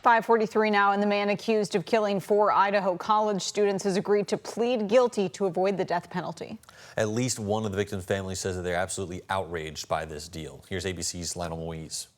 5:43 now, and the man accused of killing 4 Idaho college students has agreed to plead guilty to avoid the death penalty. At least one of the victims' family says that they're absolutely outraged by this deal. Here's ABC's Lionel Moise.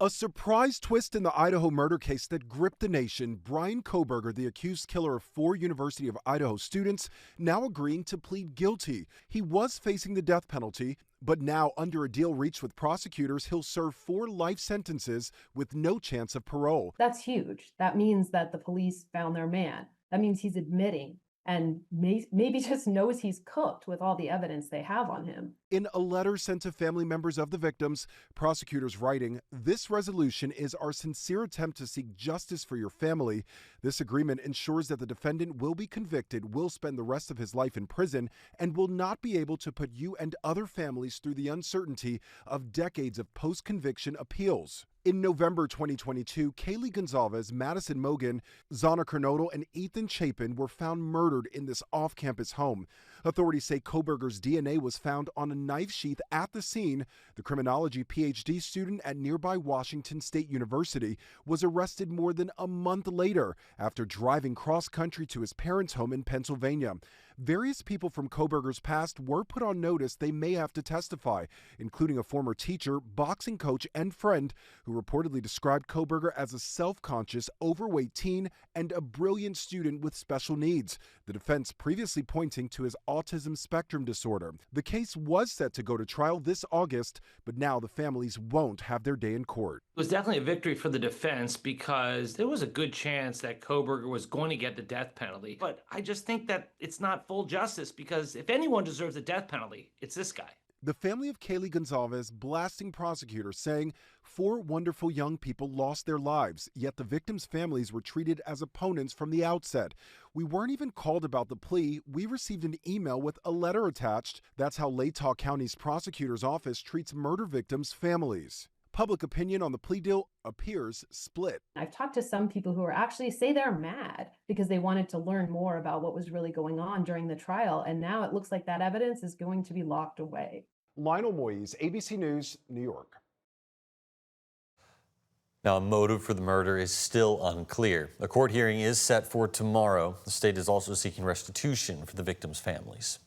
A surprise twist in the Idaho murder case that gripped the nation. Bryan Kohberger, the accused killer of 4 University of Idaho students, now agreeing to plead guilty. He was facing the death penalty, but now, under a deal reached with prosecutors, he'll serve 4 life sentences with no chance of parole. That's huge. That means that the police found their man. That means he's admitting and maybe just knows he's cooked with all the evidence they have on him. In a letter sent to family members of the victims, prosecutors writing, "This resolution is our sincere attempt to seek justice for your family. This agreement ensures that the defendant will be convicted, will spend the rest of his life in prison, and will not be able to put you and other families through the uncertainty of decades of post-conviction appeals." In November 2022, Kaylee Gonzalez, Madison Mogan, Zana Kernodle, and Ethan Chapin were found murdered in this off-campus home. Authorities say Kohberger's DNA was found on a knife sheath at the scene. The criminology PhD student at nearby Washington State University was arrested more than a month later after driving cross-country to his parents' home in Pennsylvania. Various people from Kohberger's past were put on notice they may have to testify, including a former teacher, boxing coach, and friend who reportedly described Kohberger as a self-conscious, overweight teen and a brilliant student with special needs, the defense previously pointing to his autism spectrum disorder. The case was set to go to trial this August, but now the families won't have their day in court. It was definitely a victory for the defense because there was a good chance that Kohberger was going to get the death penalty. But I just think that it's not full justice because if anyone deserves a death penalty, it's this guy. The family of Kaylee Gonzalez blasting prosecutors, saying 4 wonderful young people lost their lives, yet the victims' families were treated as opponents from the outset. We weren't even called about the plea. We received an email with a letter attached. That's how Latah County's prosecutor's office treats murder victims' families. Public opinion on the plea deal appears split. I've talked to some people who are actually say they're mad because they wanted to learn more about what was really going on during the trial, and now it looks like that evidence is going to be locked away. Lionel Moise, ABC News, New York. Now, a motive for the murder is still unclear. A court hearing is set for tomorrow. The state is also seeking restitution for the victims' families.